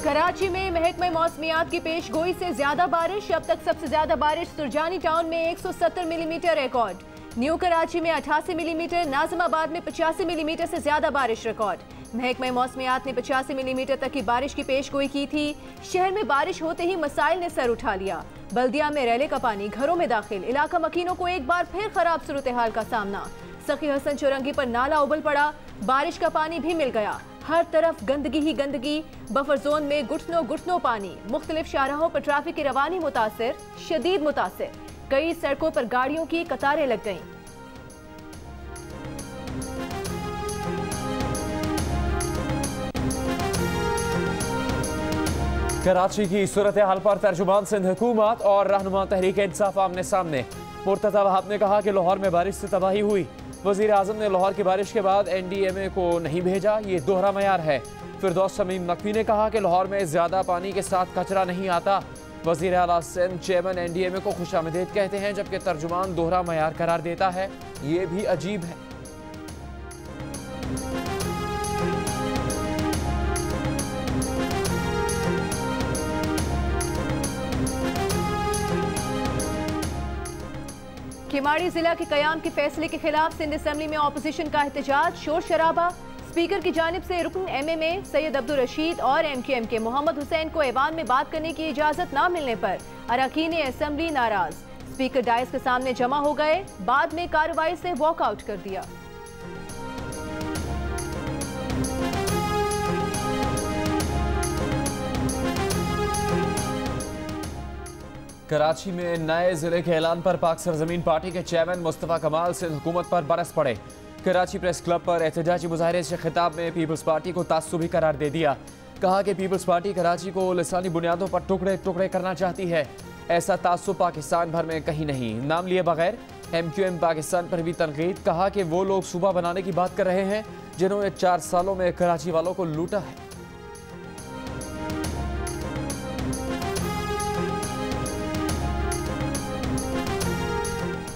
कराची में महकमे मौसमियात की पेश गोई से ज्यादा बारिश। अब तक सबसे ज्यादा बारिश सुरजानी टाउन में 170 मिलीमीटर रिकॉर्ड। न्यू कराची में 88 मिलीमीटर, नाजिमाबाद में 85 मिलीमीटर से ज्यादा बारिश रिकॉर्ड। महकमे मौसमियात ने 85 मिलीमीटर तक की बारिश की पेश गोई की थी। शहर में बारिश होते ही मसाइल ने सर उठा लिया। बल्दिया में रैले का पानी घरों में दाखिल, इलाका मकीनों को एक बार फिर खराब सूरत हाल का सामना। सखी हसन चौरंगी पर नाला उबल पड़ा, बारिश का पानी भी मिल गया। हर तरफ गंदगी ही गंदगी। बफर जोन में घुटनों घुटनों पानी। मुख्तलिफ शाहराहों पर ट्रैफिक की रवानी मुतासिर, शदीद मुतासिर। कई सड़कों पर गाड़ियों की कतारें लग गईं। कराची की सूरत हाल पर तर्जुमान सिंध हुकूमत और रहनुमा तहरीक इंसाफ आमने सामने। मुर्तज़ा वहाब ने कहा कि लाहौर में बारिश से तबाही हुई। वज़ीर आज़म ने लाहौर की बारिश के बाद NDMA को नहीं भेजा, ये दोहरा मयार है। फिरदौस शमीम नकवी ने कहा कि लाहौर में ज़्यादा पानी के साथ कचरा नहीं आता। वज़ीर आला सिंध चेयरमैन NDMA को खुशामदीद कहते हैं, जबकि तर्जुमान दोहरा मयार करार देता है। ये भी अजीब है। किमाड़ी जिला के कयाम के फैसले के खिलाफ सिंध असम्बली में ऑपोजिशन का एहतजाज, शोर शराबा। स्पीकर की जानिब से रुकन MMA सैयद अब्दुल रशीद और MQM के मोहम्मद हुसैन को ऐवान में बात करने की इजाजत न मिलने पर अरकान असम्बली नाराज। स्पीकर डायस के सामने जमा हो गए, बाद में कार्रवाई से वॉकआउट कर दिया। कराची में नए जिले के ऐलान पर पाक सरजमीन पार्टी के चेयरमैन मुस्तफ़ा कमाल सिंध हुकूमत पर बरस पड़े। कराची प्रेस क्लब पर एहतजाजी मुजाहरे से खिताब में पीपल्स पार्टी को तासुबी करार दे दिया। कहा कि पीपल्स पार्टी कराची को लिसानी बुनियादों पर टुकड़े टुकड़े करना चाहती है। ऐसा तासुब पाकिस्तान भर में कहीं नहीं। नाम लिए बगैर MQM पाकिस्तान पर भी तनकीद। कहा कि वो लोग सूबा बनाने की बात कर रहे हैं जिन्होंने 4 सालों में कराची वालों को लूटा है।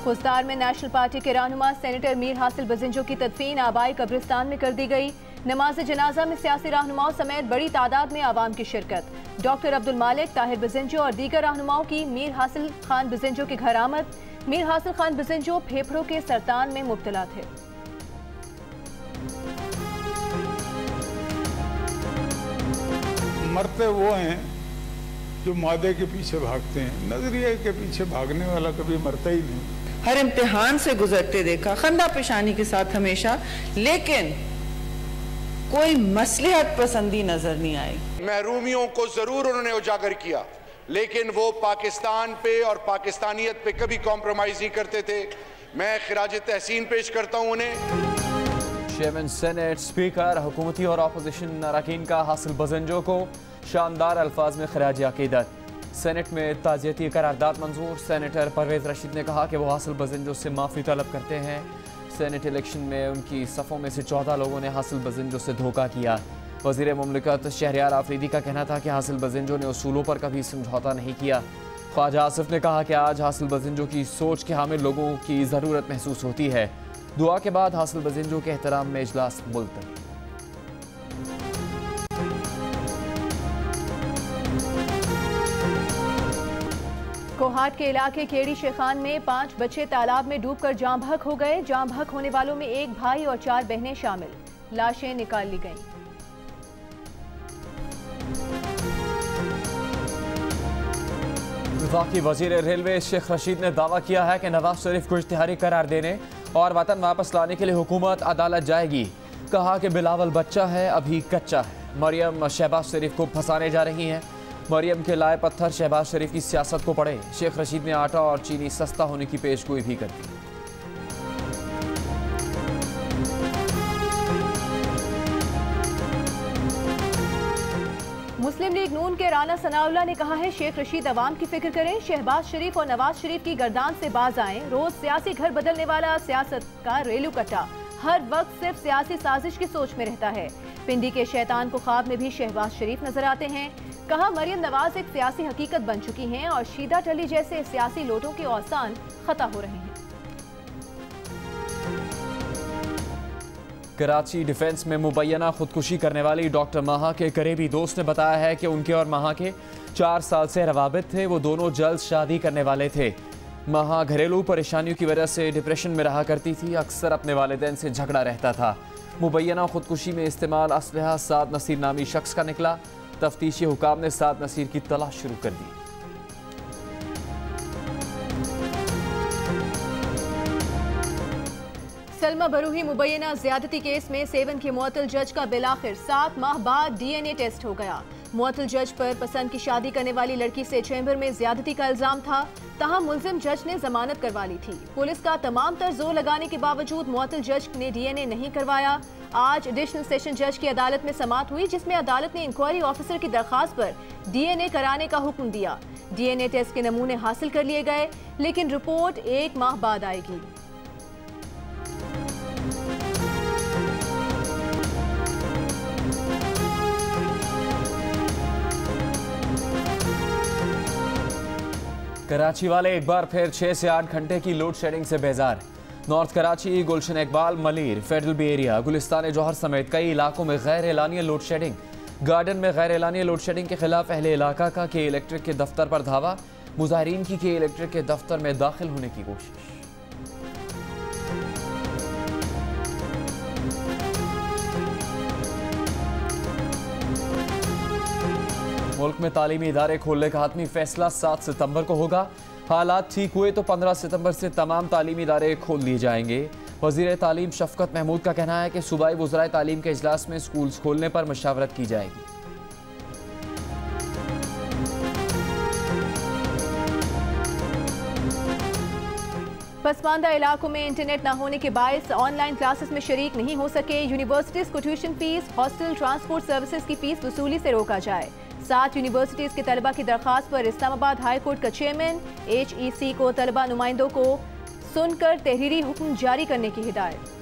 खुस्तार में नेशनल पार्टी के रहनुमा सेनेटर मीर हासिल बजिंजो की तदफीन आबाई कब्रिस्तान में कर दी गई। नमाज जनाजा में सियासी रहनुमाओं समेत बड़ी तादाद में आवाम की शिरकत। डॉक्टर अब्दुल मालिक, ताहिर बजिंजो और दीगर रहनुमाओं की मीर हासिल खान बजिंजो के घर आमद। मीर हासिल खान बजिंजो फेफड़ों के सरतान में मुब्तला थे। मरते वो हैं जो मादे के पीछे भागते हैं, नजरिए के पीछे भागने वाला कभी मरता ही नहीं। हर इम्तिहान से गुजरते देखा, खंदा पेशानी के साथ हमेशा, लेकिन कोई मसलहत पसंदी नजर नहीं आई। महरूमियों को जरूर उन्होंने उजागर किया, लेकिन वो पाकिस्तान पे और पाकिस्तानियत पे कभी कॉम्प्रोमाइज नहीं करते थे। मैं खिराज तहसीन पेश करता हूँ उन्हें। चेयरमैन सेनेट, स्पीकर, हुकूमती और अपोजिशन अरकान का हासिल बजिंजो को शानदार अल्फाज में खराज अकीदत। सेनेट में ताज़ियती करारदाद मंजूर। सेनेटर परवेज रशीद ने कहा कि वो हासिल बजिंजो से माफ़ी तलब करते हैं। सेनेट इलेक्शन में उनकी सफ़ों में से 14 लोगों ने हासिल बजिंजो से धोखा किया। वज़ीर मुमलिकत शहरियार आफरीदी का कहना था कि हासिल बजिंजो ने उसूलों पर कभी समझौता नहीं किया। ख्वाजा आसिफ ने कहा कि आज हासिल बजिंजो की सोच के हामिल लोगों की ज़रूरत महसूस होती है। दुआ के बाद हासिल बजिंजो के एहतराम में इजलास मुलतवी। कोहाट के इलाके केड़ी शेखान में 5 बच्चे तालाब में डूबकर जाँ बहक हो गए। जाँ बहक होने वालों में 1 भाई और 4 बहनें शामिल। लाशें निकाल ली गईं। वफाकी वजीर रेलवे शेख रशीद ने दावा किया है कि नवाज शरीफ को इश्तिहारी करार देने और वतन वापस लाने के लिए हुकूमत अदालत जाएगी। कहा कि बिलावल बच्चा है, अभी कच्चा है। मरियम शहबाज शरीफ को फंसाने जा रही हैं। मरियम के लाए पत्थर शहबाज शरीफ की सियासत को पड़े। शेख रशीद ने आटा और चीनी सस्ता होने की पेशगोई भी कर दी। मुस्लिम लीग नून के राना सनाउल्लाह ने कहा है, शेख रशीद अवाम की फिक्र करें। शहबाज शरीफ और नवाज शरीफ की गर्दान से बाज आएं। रोज सियासी घर बदलने वाला सियासत का रेलू कट्टा हर वक्त सिर्फ सियासी साजिश की सोच में रहता है। पिंडी के शैतान को ख्वाब में भी शहबाज शरीफ नजर आते हैं। कहा, मरियम नवाज एक सियासी हकीकत बन चुकी हैं और शीदा टली जैसे सियासी लोटों के औसान खता हो रहे हैं। कराची डिफेंस में मुबैना खुदकुशी करने वाली डॉक्टर महा के करीबी दोस्त ने बताया है कि उनके और महा के 4 साल से रवाबित थे। वो दोनों जल्द शादी करने वाले थे। महा घरेलू परेशानियों की वजह से डिप्रेशन में रहा करती थी। अक्सर अपने वालिदैन से झगड़ा रहता था। मुबैना खुदकुशी में इस्तेमाल असलहा साद नसीर नामी शख्स का निकला। तफ्तीशी हुकाम ने साद नसीर की तलाश शुरू कर दी। सलमा बरूही मुबैना ज्यादती केस में 7 के मुअत्तल जज का बिलाखिर 7 माह बाद DNA टेस्ट हो गया। मुअत्तल जज पर पसंद की शादी करने वाली लड़की से चैम्बर में ज्यादती का इल्जाम था। तहम मुल्जिम जज ने जमानत करवा ली थी। पुलिस का तमाम तर जोर लगाने के बावजूद मुअत्तल जज ने DNA नहीं करवाया। आज एडिशनल सेशन जज की अदालत में समाअत हुई, जिसमें अदालत ने इंक्वायरी ऑफिसर की दरखास्त पर DNA कराने का हुक्म दिया। DNA टेस्ट के नमूने हासिल कर लिए गए, लेकिन रिपोर्ट 1 माह बाद आएगी। कराची वाले एक बार फिर 6 से 8 घंटे की लोड शेडिंग से बेजार। नॉर्थ कराची, गुलशन इकबाल, मलीर, फेडरल बी एरिया, गुलिस्तान जौहर समेत कई इलाकों में गैर एलानिया लोड शेडिंग। गार्डन में गैर एलानिया लोड शेडिंग के खिलाफ अहले इलाका का के इलेक्ट्रिक के दफ्तर पर धावा। मुजाहिरीन की के इलेक्ट्रिक के दफ्तर में दाखिल होने की कोशिश। मुल्क में तालीमी इदारे खोलने का हतमी फैसला 7 सितंबर को होगा। हालात ठीक हुए तो 15 सितंबर से तमाम तालीमी इदारे खोल दिए जाएंगे। वज़ीर तालीम शफकत महमूद का कहना है कि सूबाई वज़राए तालीम के इजलास में स्कूल्स खोलने पर मशावरत की जाएगी। पसमानदा इलाकों में इंटरनेट न होने के बायस ऑनलाइन क्लासेस में शरीक नहीं हो सके। यूनिवर्सिटीज को tuition fees, hostel, transport services की फीस वसूली से रोका जाए। 7 यूनिवर्सिटीज के तलबा की दरखास्त पर इस्लामाबाद हाई कोर्ट का चेयरमैन HEC को तलबा नुमाइंदों को सुनकर तहरीरी हुक्म जारी करने की हिदायत।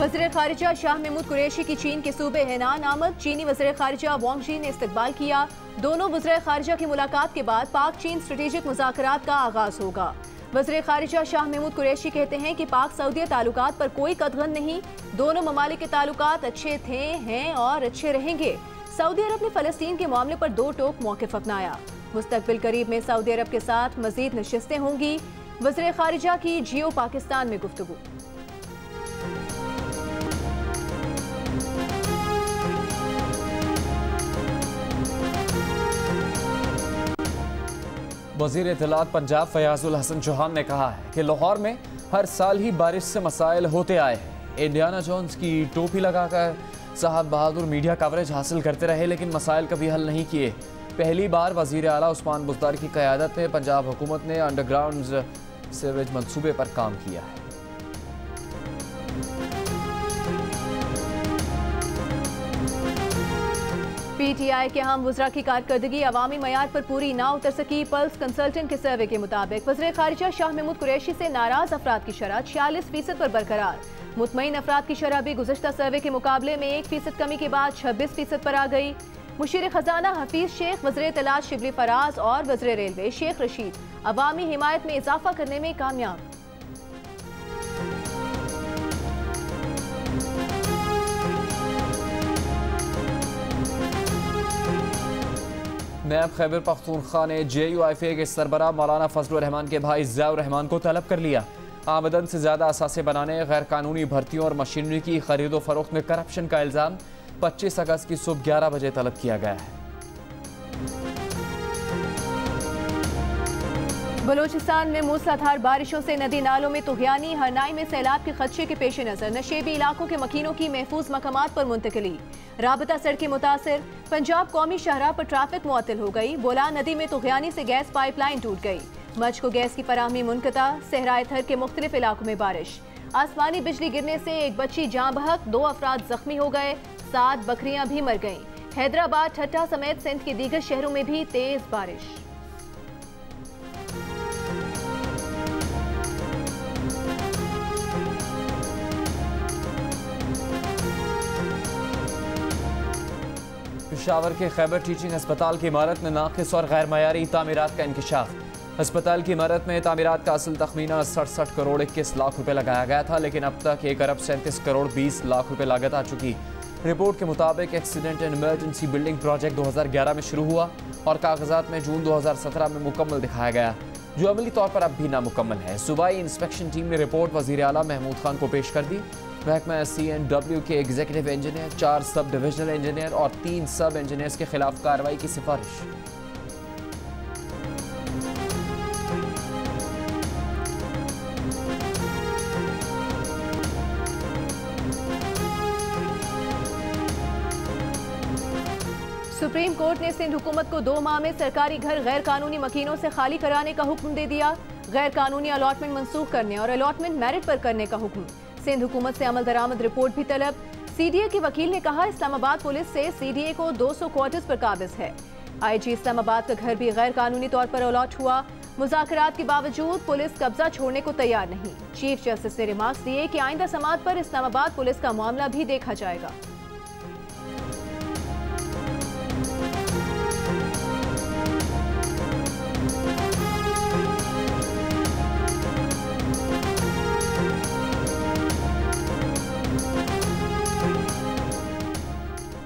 वज़ीर खारिजा शाह महमूद कुरैशी की चीन के सूबे हेनान आमद। चीनी वज़ीर खारिजा वांग शी ने इस्तकबाल किया। दोनों वज़ीर खारिजा की मुलाकात के बाद पाक चीन स्ट्रेटेजिक मुज़ाकरात का आगाज होगा। वज़ीर खारिजा शाह महमूद कुरैशी कहते हैं कि पाक सऊदी ताल्लुकात पर कोई कदगन नहीं। दोनों ममालिक के ताल्लुकात अच्छे थे, हैं और अच्छे रहेंगे। सऊदी अरब ने फ़लस्तीन के मामले पर 2 टोक मौक़िफ़ अपनाया। मुस्तक़बिल करीब में सऊदी अरब के साथ मज़ीद नशिस्तें होंगी। वज़ीर खारिजा की जियो पाकिस्तान में गुफ्तगू। वज़ीर इत्तलात पंजाब फयाजुल हसन चौहान ने कहा है कि लाहौर में हर साल ही बारिश से मसाइल होते आए हैं। इंडियाना जोन्स की टोपी लगाकर साहब बहादुर मीडिया कवरेज हासिल करते रहे, लेकिन मसाइल कभी हल नहीं किए। पहली बार वज़ीर आला उस्मान बुज़दार की क़यादत में पंजाब हुकूमत ने अंडरग्राउंड सीवरेज मंसूबे पर काम किया है। PTI के हम वज़रा की कारकर्दगी अवामी मयार पर पूरी ना उतर सकी। पल्स कंसल्टेंट के सर्वे के मुताबिक वज़ीर खारिजा शाह महमूद कुरैशी से नाराज अफराद की शरह 46% पर बरकरार। मुतमईन अफराद की शरह भी गुज़श्ता सर्वे के मुकाबले में 1% कमी के बाद 26% पर आ गई। मुशीर खजाना हफीज शेख, वज़ीर इत्तलात शिबली फराज और वज़ीर रेलवे शेख रशीद अवामी हिमायत में इजाफा करने में कामयाब। नैब खैबर पख्तूनख्वा ने JUIFA के सरबराह मौलाना फजलुर रहमान के भाई ज़ियाउर रहमान को तलब कर लिया। आमदन से ज़्यादा असासे बनाने, गैर कानूनी भर्तियों और मशीनरी की खरीदो फरोख्त में करप्शन का इल्ज़ाम 25 अगस्त की सुबह 11 बजे तलब किया गया है। बलूचिस्तान में मूसलाधार बारिशों से नदी नालों में तुग़यानी। हरनाई में सैलाब के खदशे के पेश नज़र नशेबी इलाकों के मकीनों की महफूज मकामात पर मुंतकिली। राबता सड़कें मुतासिर। पंजाब कौमी शाहराह पर ट्रैफिक मुअत्तल हो गई। बोलान नदी में तुग़यानी से गैस पाइपलाइन टूट गई। मच को गैस की फराहमी मुनक़ता। सहराए थर के मुख्तलिफ इलाकों में बारिश। आसमानी बिजली गिरने से एक बच्ची जाँ बहक, 2 अफराद जख्मी हो गए, 7 बकरियां भी मर गईं। हैदराबाद, ठट्टा समेत सिंध के दीगर शहरों में भी तेज बारिश। पेशावर के खैबर टीचिंग अस्पताल की इमारत में नाकिस और गैर मयारी तामीरात का इंकशाफ। अस्पताल की इमारत में तामीरात का असल तखमीना 67 करोड़ 21 लाख रुपए लगाया गया था, लेकिन अब तक 1 अरब 37 करोड़ 20 लाख रुपए लागत आ चुकी। रिपोर्ट के मुताबिक accident and emergency building project 2011 में शुरू हुआ और कागजात में जून 2017 में मुकम्मल दिखाया गया, जो अमली तौर पर अब भी नामुकम्मल है। सूबाई इंस्पेक्शन टीम ने रिपोर्ट वज़ीर आला महमूद खान को पेश कर दी। महकमा CNW के executive engineer, 4 sub divisional engineer और 3 सब इंजीनियर्स के खिलाफ कार्रवाई की सिफारिश। सुप्रीम कोर्ट ने सिंध हुकूमत को 2 माह में सरकारी घर गैर कानूनी मकीनों से खाली कराने का हुक्म दे दिया। गैर कानूनी अलॉटमेंट मंसूख करने और अलॉटमेंट मेरिट पर करने का हुक्म। सिंध हुकूमत से अमल दरामद रिपोर्ट भी तलब। CDA के वकील ने कहा, इस्लामाबाद पुलिस से CDA को 200 क्वार्टर्स पर काबिज है। IG इस्लामाबाद का घर भी गैर कानूनी तौर पर अलॉट हुआ। मुज़ाकरात के बावजूद पुलिस कब्जा छोड़ने को तैयार नहीं। चीफ जस्टिस ने रिमार्क्स दिए कि आइंदा समाअत पर इस्लामाबाद पुलिस का मामला भी देखा जाएगा।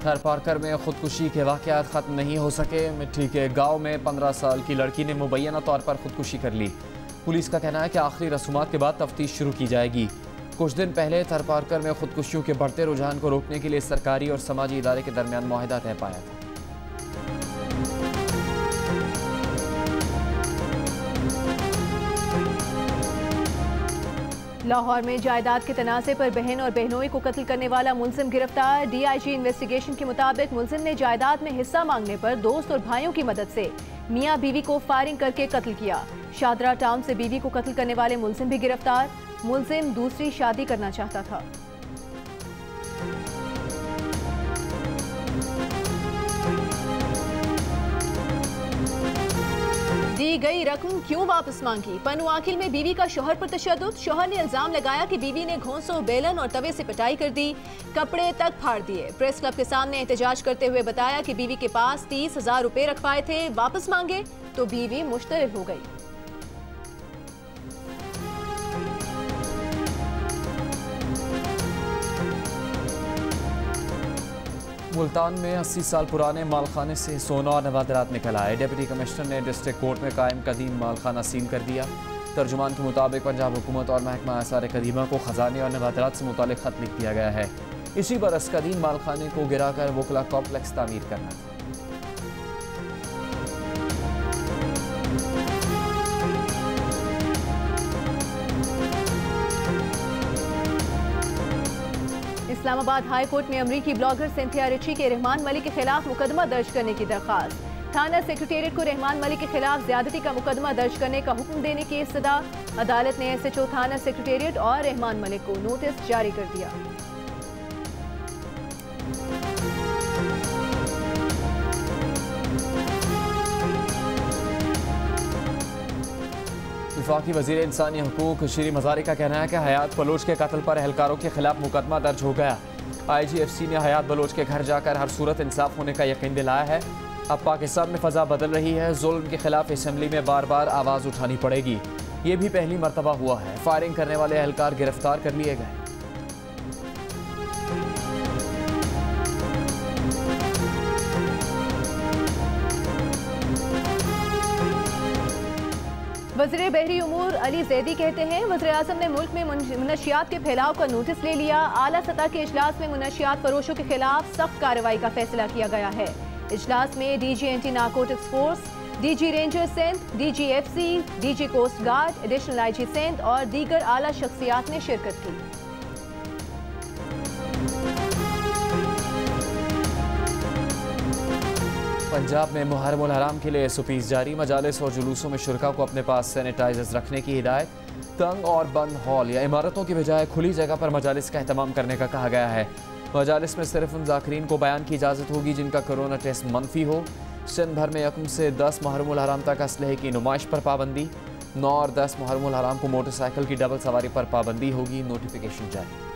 थर पार्कर में खुदकुशी के वाक़यात ख़त्म नहीं हो सके। मिट्टी के गांव में 15 साल की लड़की ने मुबैना तौर पर खुदकुशी कर ली। पुलिस का कहना है कि आखिरी रसूमात के बाद तफ्तीश शुरू की जाएगी। कुछ दिन पहले थर पार्कर में खुदकुशियों के बढ़ते रुझान को रोकने के लिए सरकारी और समाजी इदारे के दरमियान मुआहदा तय पाया था। लाहौर में जायदाद के तनाज़े पर बहन और बहनोई को कत्ल करने वाला मुलजिम गिरफ्तार। DIG इन्वेस्टिगेशन के मुताबिक मुलजिम ने जायदाद में हिस्सा मांगने पर दोस्त और भाइयों की मदद से मियां बीवी को फायरिंग करके कत्ल किया। शादरा टाउन से बीवी को कत्ल करने वाले मुलजिम भी गिरफ्तार। मुलजिम दूसरी शादी करना चाहता था। दी गई रकम क्यों वापस मांगी? पनुआकिल में बीवी का शोहर पर तशद्दुद। शोहर ने इल्जाम लगाया कि बीवी ने घोंसों, बेलन और तवे से पिटाई कर दी, कपड़े तक फाड़ दिए। प्रेस क्लब के सामने एहतजाज करते हुए बताया कि बीवी के पास 30,000 रुपए रखवाए थे, वापस मांगे तो बीवी मुश्तरिल हो गई। मुल्तान में 80 साल पुराने मालखाने से सोना और नवादरात निकल आए। डिप्टी कमिश्नर ने डिस्ट्रिक्ट कोर्ट में कायम कदीम मालखाना सील कर दिया। तर्जुमान के मुताबिक पंजाब हुकूमत और महकमा आसार कदीमा को खजाने और नवादरात से मुतालिक खत लिख दिया गया है। इसी बरस कदीम मालखाने को गिराकर वकला कॉम्प्लेक्स तामीर करना था। इस्लामाबाद हाई कोर्ट में अमरीकी ब्लॉगर सिंथिया रिची के रहमान मलिक के खिलाफ मुकदमा दर्ज करने की दरखास्त। थाना सेक्रेटेरिएट को रहमान मलिक के खिलाफ ज्यादती का मुकदमा दर्ज करने का हुक्म देने की इस्तदा। अदालत ने SHO थाना सेक्रेटेरिएट और रहमान मलिक को नोटिस जारी कर दिया। वफाकी वज़ीर इंसानी हकूक श्री मज़ारी का कहना है कि हयात बलोच के कत्ल पर एहलकारों के खिलाफ मुकदमा दर्ज हो गया। IGFC ने हयात बलोच के घर जाकर हर सूरत इंसाफ होने का यकीन दिलाया है। अब पाकिस्तान में फ़ज़ा बदल रही है। जुल्म के खिलाफ असम्बली में बार बार आवाज़ उठानी पड़ेगी। ये भी पहली मरतबा हुआ है। फायरिंग करने वाले एहलकार गिरफ्तार कर लिए गए। वज़ीर बहरी उमूर अली जैदी कहते हैं, वज़ीर आज़म ने मुल्क में मुनशियात के फैलाव का नोटिस ले लिया। आला सतह के इजलास में मुनशियात फरोशों के खिलाफ सख्त कार्रवाई का फैसला किया गया है। इजलास में DG anti narcotics force, DG ranger Sindh, DGFC, DG coast guard, additional IG Sindh और दीगर आला शख्सियात ने शिरकत की। पंजाब में मुहर्रम उल हराम के लिए SOPs जारी। मजालिस और जुलूसों में शुरका को अपने पास सैनिटाइजर्स रखने की हिदायत। तंग और बंद हॉल या इमारतों की बजाय खुली जगह पर मजालिस का एहतमाम करने का कहा गया है। मजालिस में सिर्फ उन ज़ाकिरीन को बयान की इजाज़त होगी जिनका कोरोना टेस्ट मनफी हो। सिंध भर में 1 से 10 मुहर्रम उल हराम तक असलहे की नुमाइश पर पाबंदी। 9 और 10 मुहर्रम उल हराम को मोटरसाइकिल की डबल सवारी पर पाबंदी होगी। नोटिफिकेशन जारी।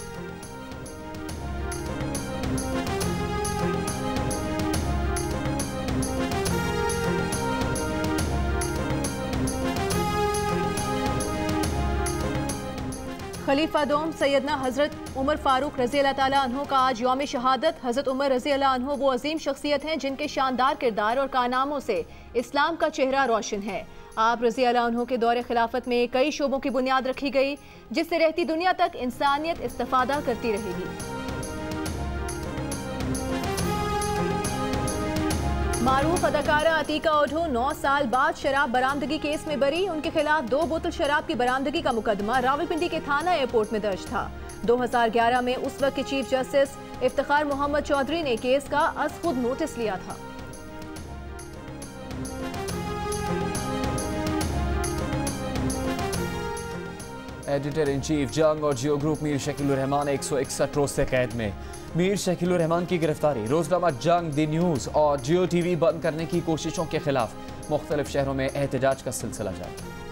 खलीफा दोम सैयदना हज़रत उमर फारूक रज़ी अल्लाह ताला अन्हो का आज यौम शहादत। हज़रत उमर रज़ी अल्लाह अन्हो वो अजीम शख्सियत हैं जिनके शानदार किरदार और कारनामों से इस्लाम का चेहरा रोशन है। आप रज़ी अल्लाह अन्हो के दौरे खिलाफत में कई शोबों की बुनियाद रखी गई जिससे रहती दुनिया तक इंसानियत इस्तिफादा करती रहेगी। मारूफ अदाकारा अतीका ओढो 9 साल बाद शराब बरामदगी केस में बरी। उनके खिलाफ 2 बोतल शराब की बरामदगी का मुकदमा रावलपिंडी के थाना एयरपोर्ट में दर्ज था। 2011 में उस वक्त के चीफ जस्टिस इफ्तिखार मोहम्मद चौधरी ने केस का अज खुद नोटिस लिया था। एडिटर इन चीफ जंग और जियो ग्रुप मीर शकीलुर रहमान 161 रोज से कैद में। मीर शकीलुर रहमान की गिरफ्तारी रोजनामा जंग, दी न्यूज़ और जियो टीवी बंद करने की कोशिशों के खिलाफ मुख्तलिफ शहरों में एहतजाज का सिलसिला जारी।